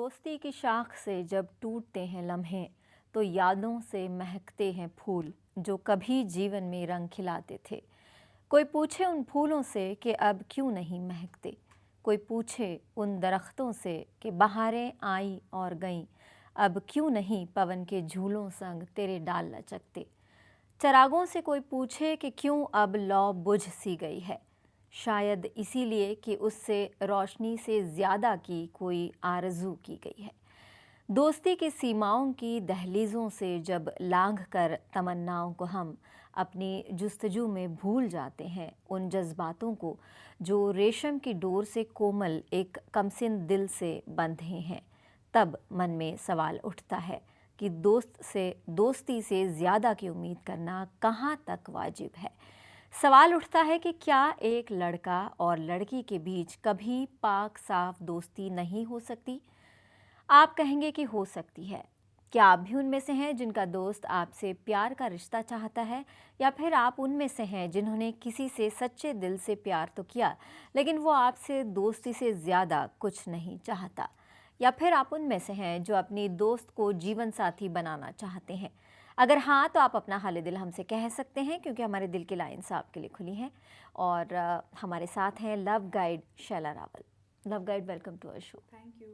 दोस्ती की शाख से जब टूटते हैं लम्हे तो यादों से महकते हैं फूल जो कभी जीवन में रंग खिलाते थे। कोई पूछे उन फूलों से कि अब क्यों नहीं महकते, कोई पूछे उन दरख्तों से कि बहारें आई और गईं, अब क्यों नहीं पवन के झूलों संग तेरे डाल लचकते। चरागों से कोई पूछे कि क्यों अब लौ बुझ सी गई है, शायद इसीलिए कि उससे रोशनी से ज़्यादा की कोई आरज़ू की गई है। दोस्ती की सीमाओं की दहलीज़ों से जब लांघ कर तमन्नाओं को हम अपनी जुस्तजू में भूल जाते हैं, उन जज्बातों को जो रेशम की डोर से कोमल एक कमसिन दिल से बंधे हैं, तब मन में सवाल उठता है कि दोस्ती से ज़्यादा की उम्मीद करना कहाँ तक वाजिब है। सवाल उठता है कि क्या एक लड़का और लड़की के बीच कभी पाक साफ दोस्ती नहीं हो सकती? आप कहेंगे कि हो सकती है। क्या आप भी उनमें से हैं जिनका दोस्त आपसे प्यार का रिश्ता चाहता है, या फिर आप उनमें से हैं जिन्होंने किसी से सच्चे दिल से प्यार तो किया लेकिन वो आपसे दोस्ती से ज़्यादा कुछ नहीं चाहता? या फिर आप उनमें से हैं जो अपनी दोस्त को जीवन साथी बनाना चाहते हैं? अगर हाँ, तो आप अपना हाल दिल हमसे कह सकते हैं, क्योंकि हमारे दिल की लाइन्स आपके लिए खुली हैं। और हमारे साथ हैं love guide Shaila Rawal. Love guide, welcome to our show. Thank you.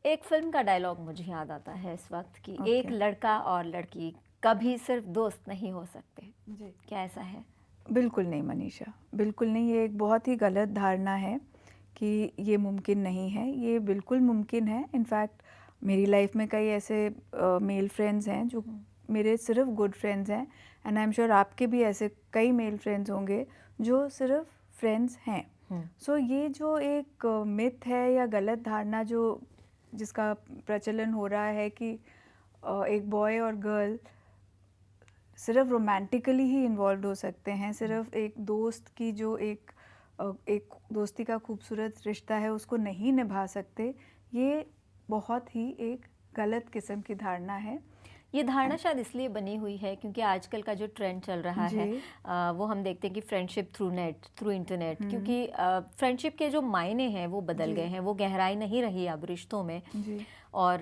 एक फिल्म का डायलॉग मुझे याद आता है इस वक्त कि Okay. एक लड़का और लड़की कभी सिर्फ दोस्त नहीं हो सकते। जी, क्या ऐसा है? बिल्कुल नहीं मनीषा, बिल्कुल नहीं। ये एक बहुत ही गलत धारणा है कि ये मुमकिन नहीं है। ये बिल्कुल मुमकिन है। इनफैक्ट मेरी लाइफ में कई ऐसे मेल फ्रेंड्स हैं जो मेरे सिर्फ गुड फ्रेंड्स हैं, एंड आई एम श्योर आपके भी ऐसे कई मेल फ्रेंड्स होंगे जो सिर्फ फ्रेंड्स हैं। सो ये जो एक मिथ है या गलत धारणा जो जिसका प्रचलन हो रहा है कि एक बॉय और गर्ल सिर्फ रोमांटिकली ही इन्वॉल्व हो सकते हैं, सिर्फ एक दोस्त की जो एक दोस्ती का खूबसूरत रिश्ता है उसको नहीं निभा सकते, ये बहुत ही एक गलत किस्म की धारणा है। ये धारणा शायद इसलिए बनी हुई है क्योंकि आजकल का जो ट्रेंड चल रहा है वो हम देखते हैं कि फ्रेंडशिप थ्रू इंटरनेट, क्योंकि फ्रेंडशिप के जो मायने हैं वो बदल गए हैं, वो गहराई नहीं रही अब रिश्तों में। और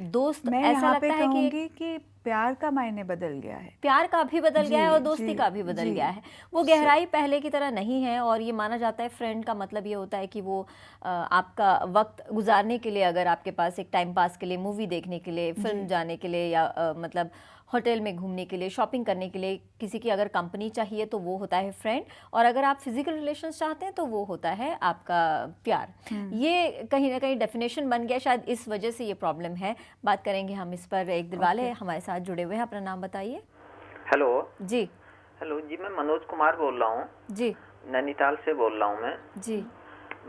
दोस्त, मैं ऐसा यहाँ पे लगता है कहूँगी कि प्यार का मायने बदल गया है, प्यार का भी बदल गया है और दोस्ती का भी बदल गया है। वो गहराई पहले की तरह नहीं है, और ये माना जाता है फ्रेंड का मतलब ये होता है कि वो आपका वक्त गुजारने के लिए, अगर आपके पास एक टाइम पास के लिए, मूवी देखने के लिए, फिल्म जाने के लिए, या मतलब होटल में घूमने के लिए, शॉपिंग करने के लिए किसी की अगर कंपनी चाहिए तो वो होता है फ्रेंड, और अगर आप फिजिकल रिलेशंस चाहते हैं तो वो होता है आपका प्यार। ये कहीं ना कहीं डेफिनेशन बन गया, शायद इस वजह से ये प्रॉब्लम है। बात करेंगे हम इस पर। एक दिलवाले हमारे साथ जुड़े हुए हैं, अपना नाम बताइए। हेलो जी। हेलो जी, मैं मनोज कुमार बोल रहा हूँ जी, नैनीताल से बोल रहा हूँ मैं जी।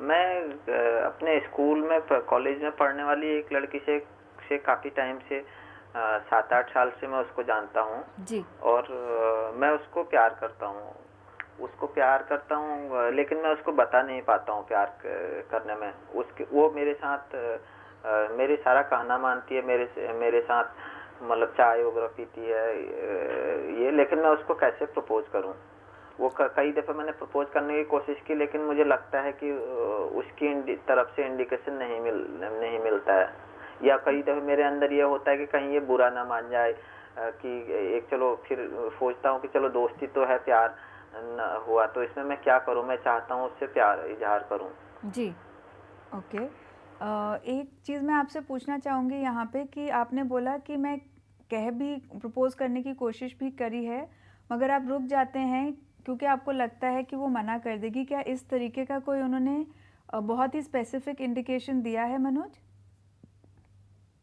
मैं अपने स्कूल में कॉलेज में पढ़ने वाली एक लड़की से काफ़ी टाइम से 7-8 साल से मैं उसको जानता हूँ जी। और मैं उसको प्यार करता हूँ, लेकिन मैं उसको बता नहीं पाता हूँ प्यार करने में। वो मेरे साथ मेरे सारा कहना मानती है, मेरे साथ मतलब चाय वगैरह पीती है ये, लेकिन मैं उसको कैसे प्रपोज करूं? वो कई दफ़े मैंने प्रपोज करने की कोशिश की, लेकिन मुझे लगता है कि उसकी तरफ से इंडिकेशन नहीं मिलता है, या कई दफ़े मेरे अंदर ये होता है कि कहीं ये बुरा ना मान जाए कि एक, चलो फिर सोचता हूँ कि चलो दोस्ती तो है, प्यार न हुआ तो इसमें मैं क्या करूँ? मैं चाहता हूँ उससे प्यार इजहार करूँ। जी। ओके। एक चीज़ मैं आपसे पूछना चाहूँगी यहाँ पे कि आपने बोला कि मैं प्रपोज करने की कोशिश भी करी है, मगर आप रुक जाते हैं क्योंकि आपको लगता है कि वो मना कर देगी। क्या इस तरीके का कोई उन्होंने बहुत ही स्पेसिफिक इंडिकेशन दिया है मनोज?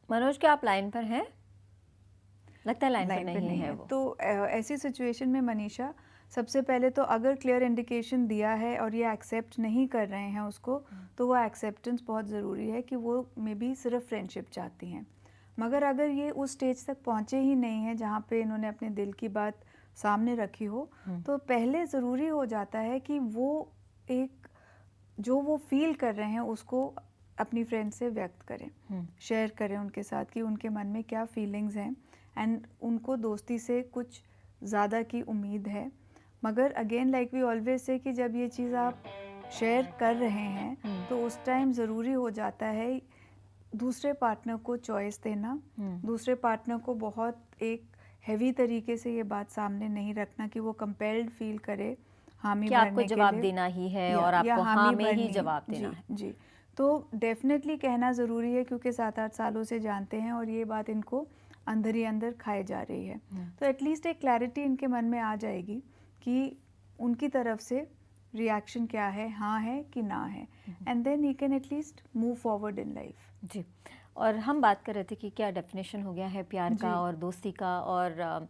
मनोज, क्या आप लाइन पर हैं? लगता है लाइन पर नहीं है वो। तो ऐसी सिचुएशन में मनीषा, सबसे पहले तो अगर क्लियर इंडिकेशन दिया है और ये एक्सेप्ट नहीं कर रहे हैं उसको, तो वो एक्सेप्टेंस बहुत ज़रूरी है कि वो मे बी सिर्फ फ्रेंडशिप चाहती हैं। मगर अगर ये उस स्टेज तक पहुँचे ही नहीं हैं जहाँ पे इन्होंने अपने दिल की बात सामने रखी हो, तो पहले ज़रूरी हो जाता है कि वो जो वो फील कर रहे हैं उसको अपनी फ्रेंड से व्यक्त करें, शेयर करें उनके साथ कि उनके मन में क्या फीलिंग्स हैं, एंड उनको दोस्ती से कुछ ज़्यादा की उम्मीद है। मगर again like we always say कि जब ये चीज़ आप शेयर कर रहे हैं तो उस टाइम ज़रूरी हो जाता है दूसरे पार्टनर को चॉइस देना, दूसरे पार्टनर को बहुत एक हैवी तरीके से ये बात सामने नहीं रखना कि वो कंपेल्ड फील करे हामी कि आपको भरने के जवाब लिए, देना ही है या और आपको हाँ हामी में ही भरनी। जवाब देना जी है। जी। तो डेफिनेटली कहना ज़रूरी है क्योंकि 7-8 सालों से जानते हैं और ये बात इनको अंदर ही अंदर खाए जा रही है। तो एटलीस्ट एक क्लैरिटी इनके मन में आ जाएगी कि उनकी तरफ से रिएक्शन क्या है, हाँ है कि ना है, and then he can at least move forward in life. जी। और हम बात कर रहे थे कि क्या डेफिनेशन हो गया है प्यार जी। का और दोस्ती का, और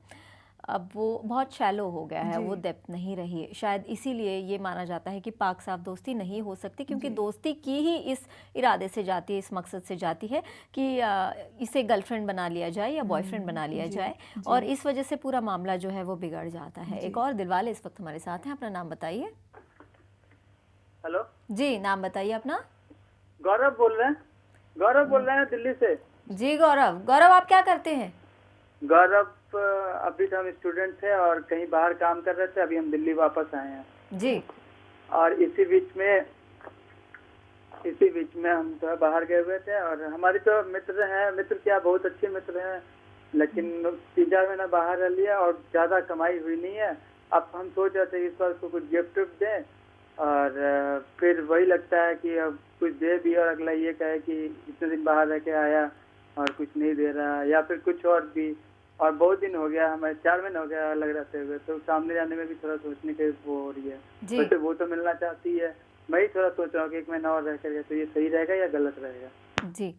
अब वो बहुत शैलो हो गया है, जी। वो डेप्थ नहीं रही है। शायद इसीलिए ये माना जाता है कि पाक साफ दोस्ती नहीं हो सकती, क्योंकि जी। दोस्ती की ही इस इरादे से जाती है, इस मकसद से जाती है कि इसे गर्लफ्रेंड बना लिया जाए या बॉयफ्रेंड बना लिया जी। जाए, जी। और इस वजह से पूरा मामला जो है वो बिगड़ जाता है। जी। एक और दिलवाले इस वक्त हमारे साथ हैं, अपना नाम बताइए। हेलो जी, नाम बताइए अपना। गौरव बोल रहे हैं। गौरव बोल रहे हैं दिल्ली से। जी गौरव, गौरव आप क्या करते हैं? गौरव अभी तो हम स्टूडेंट थे और कहीं बाहर काम कर रहे थे, अभी हम दिल्ली वापस आए हैं। जी। और इसी बीच में हम तो बाहर गए हुए थे, और हमारी तो मित्र हैं, मित्र क्या बहुत अच्छे मित्र हैं, लेकिन 3-4 महीना बाहर रह लिया और ज़्यादा कमाई हुई नहीं है। अब हम सोच रहे थे इस बार उसको कुछ गिफ्ट दें, और फिर वही लगता है कि अब कुछ दे भी और अगला ये कहे कि इतने दिन बाहर रह के आया और कुछ नहीं दे रहा, या फिर कुछ और भी। और बहुत दिन हो गया, हमें 4 महीने हो गया अलग रहते हुए, तो सामने जाने में भी थोड़ा सोचने की वो हो रही है। जी। वैसे वो तो मिलना चाहती है, मैं ही थोड़ा सोच रहा हूँ कि 1 महीना और रह करके तो ये सही रहेगा या गलत रहेगा। जी।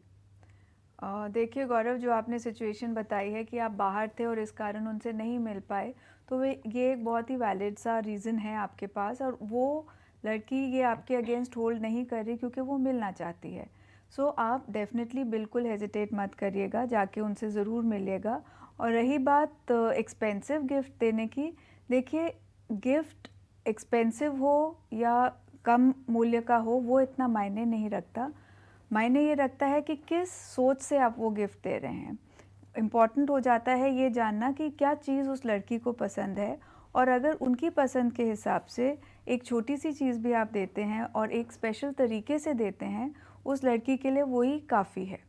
देखिए गौरव, जो आपने सिचुएशन बताई है कि आप बाहर थे और इस कारण उनसे नहीं मिल पाए, तो ये एक बहुत ही वैलिड सा रीज़न है आपके पास, और वो लड़की ये आपके अगेंस्ट होल्ड नहीं कर रही क्योंकि वो मिलना चाहती है। सो आप डेफिनेटली बिल्कुल हेजिटेट मत करिएगा, जाके उनसे ज़रूर मिलिएगा। और रही बात एक्सपेंसिव गिफ्ट देने की, देखिए गिफ्ट एक्सपेंसिव हो या कम मूल्य का हो वो इतना मायने नहीं रखता। मायने ये रखता है कि किस सोच से आप वो गिफ्ट दे रहे हैं। इम्पॉर्टेंट हो जाता है ये जानना कि क्या चीज़ उस लड़की को पसंद है, और अगर उनकी पसंद के हिसाब से एक छोटी सी चीज़ भी आप देते हैं और एक स्पेशल तरीके से देते हैं, उस लड़की के लिए वही काफ़ी है।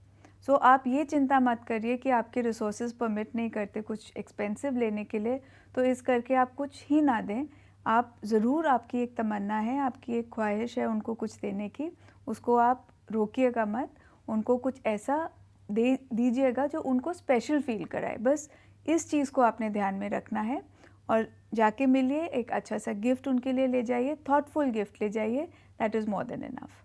सो आप ये चिंता मत करिए कि आपके रिसोर्सेज परमिट नहीं करते कुछ एक्सपेंसिव लेने के लिए, तो इस करके आप कुछ ही ना दें। आप ज़रूर, आपकी एक तमन्ना है, आपकी एक ख्वाहिश है उनको कुछ देने की, उसको आप रोकिएगा मत। उनको कुछ ऐसा दे दीजिएगा जो उनको स्पेशल फील कराए। बस इस चीज़ को आपने ध्यान में रखना है, और जाके मिलिए, एक अच्छा सा गिफ्ट उनके लिए ले जाइए, थॉटफुल गिफ्ट ले जाइए, that is more than enough.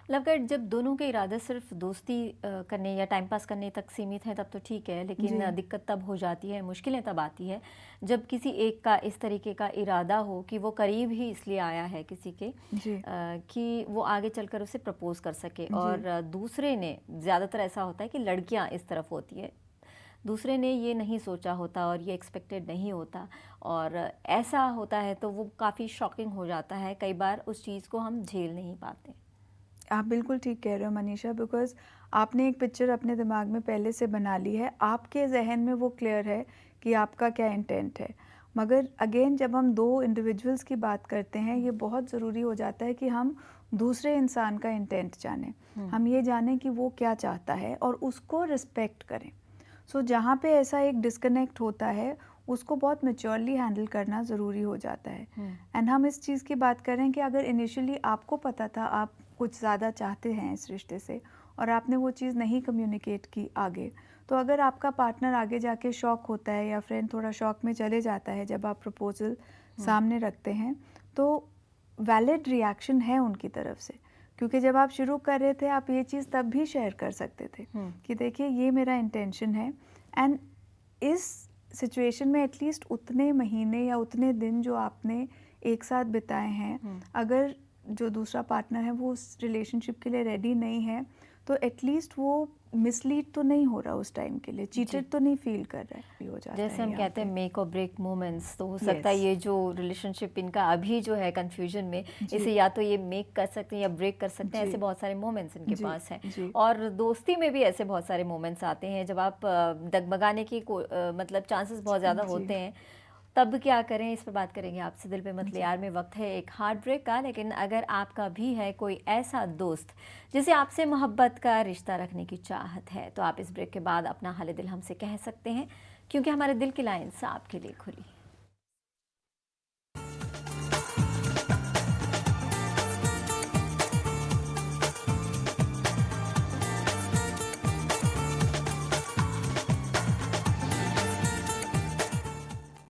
लवगढ़, जब दोनों के इरादे सिर्फ दोस्ती करने या टाइम पास करने तक सीमित हैं तब तो ठीक है, लेकिन दिक्कत तब हो जाती है, मुश्किलें तब आती है जब किसी एक का इस तरीके का इरादा हो कि वो करीब ही इसलिए आया है किसी के कि वो आगे चलकर उसे प्रपोज कर सके, और दूसरे ने, ज़्यादातर ऐसा होता है कि लड़कियां इस तरफ होती है, दूसरे ने ये नहीं सोचा होता और ये एक्सपेक्टेड नहीं होता, और ऐसा होता है तो वो काफ़ी शॉकिंग हो जाता है। कई बार उस चीज़ को हम झेल नहीं पाते। आप बिल्कुल ठीक कह रहे हो मनीषा, बिकॉज़ आपने एक पिक्चर अपने दिमाग में पहले से बना ली है, आपके जहन में वो क्लियर है कि आपका क्या इंटेंट है। मगर अगेन जब हम 2 इंडिविजुअल्स की बात करते हैं, ये बहुत ज़रूरी हो जाता है कि हम दूसरे इंसान का इंटेंट जानें, हम ये जानें कि वो क्या चाहता है और उसको रिस्पेक्ट करें। सो जहाँ पे ऐसा एक डिस्कनेक्ट होता है, उसको बहुत मैच्योरली हैंडल करना ज़रूरी हो जाता है। एंड हम इस चीज़ की बात करें कि अगर इनिशियली आपको पता था आप कुछ ज़्यादा चाहते हैं इस रिश्ते से, और आपने वो चीज़ नहीं कम्युनिकेट की आगे, तो अगर आपका पार्टनर आगे जाके शॉक होता है या फ्रेंड थोड़ा शॉक में चले जाता है जब आप प्रपोजल सामने रखते हैं, तो वैलिड रिएक्शन है उनकी तरफ से। क्योंकि जब आप शुरू कर रहे थे, आप ये चीज़ तब भी शेयर कर सकते थे कि देखिए ये मेरा इंटेंशन है, एंड इस सिचुएशन में एटलीस्ट उतने महीने या उतने दिन जो आपने एक साथ बिताए हैं, अगर जो दूसरा पार्टनर है वो उस रिलेशनशिप के लिए रेडी नहीं है, तो एटलीस्ट वो मिसलीड तो नहीं हो रहा उस टाइम के लिए, चीटेड तो नहीं फील कर रहा है। हो जाता जैसे है हम कहते हैं मेक और ब्रेक मोमेंट्स, तो हो सकता है ये जो रिलेशनशिप इनका अभी जो है कंफ्यूजन में, इसे या तो ये मेक कर सकते हैं या ब्रेक कर सकते हैं। ऐसे बहुत सारे मोमेंट्स इनके पास हैं, और दोस्ती में भी ऐसे बहुत सारे मोमेंट्स आते हैं जब आप डगमगाने की मतलब चांसेस बहुत ज़्यादा होते हैं, तब क्या करें, इस पर बात करेंगे आपसे दिल पे मत ले यार में। वक्त है एक हार्ट ब्रेक का, लेकिन अगर आपका भी है कोई ऐसा दोस्त जिसे आपसे मोहब्बत का रिश्ता रखने की चाहत है, तो आप इस ब्रेक के बाद अपना हाल दिल हमसे कह सकते हैं, क्योंकि हमारे दिल की लाइन्स आपके लिए खुली।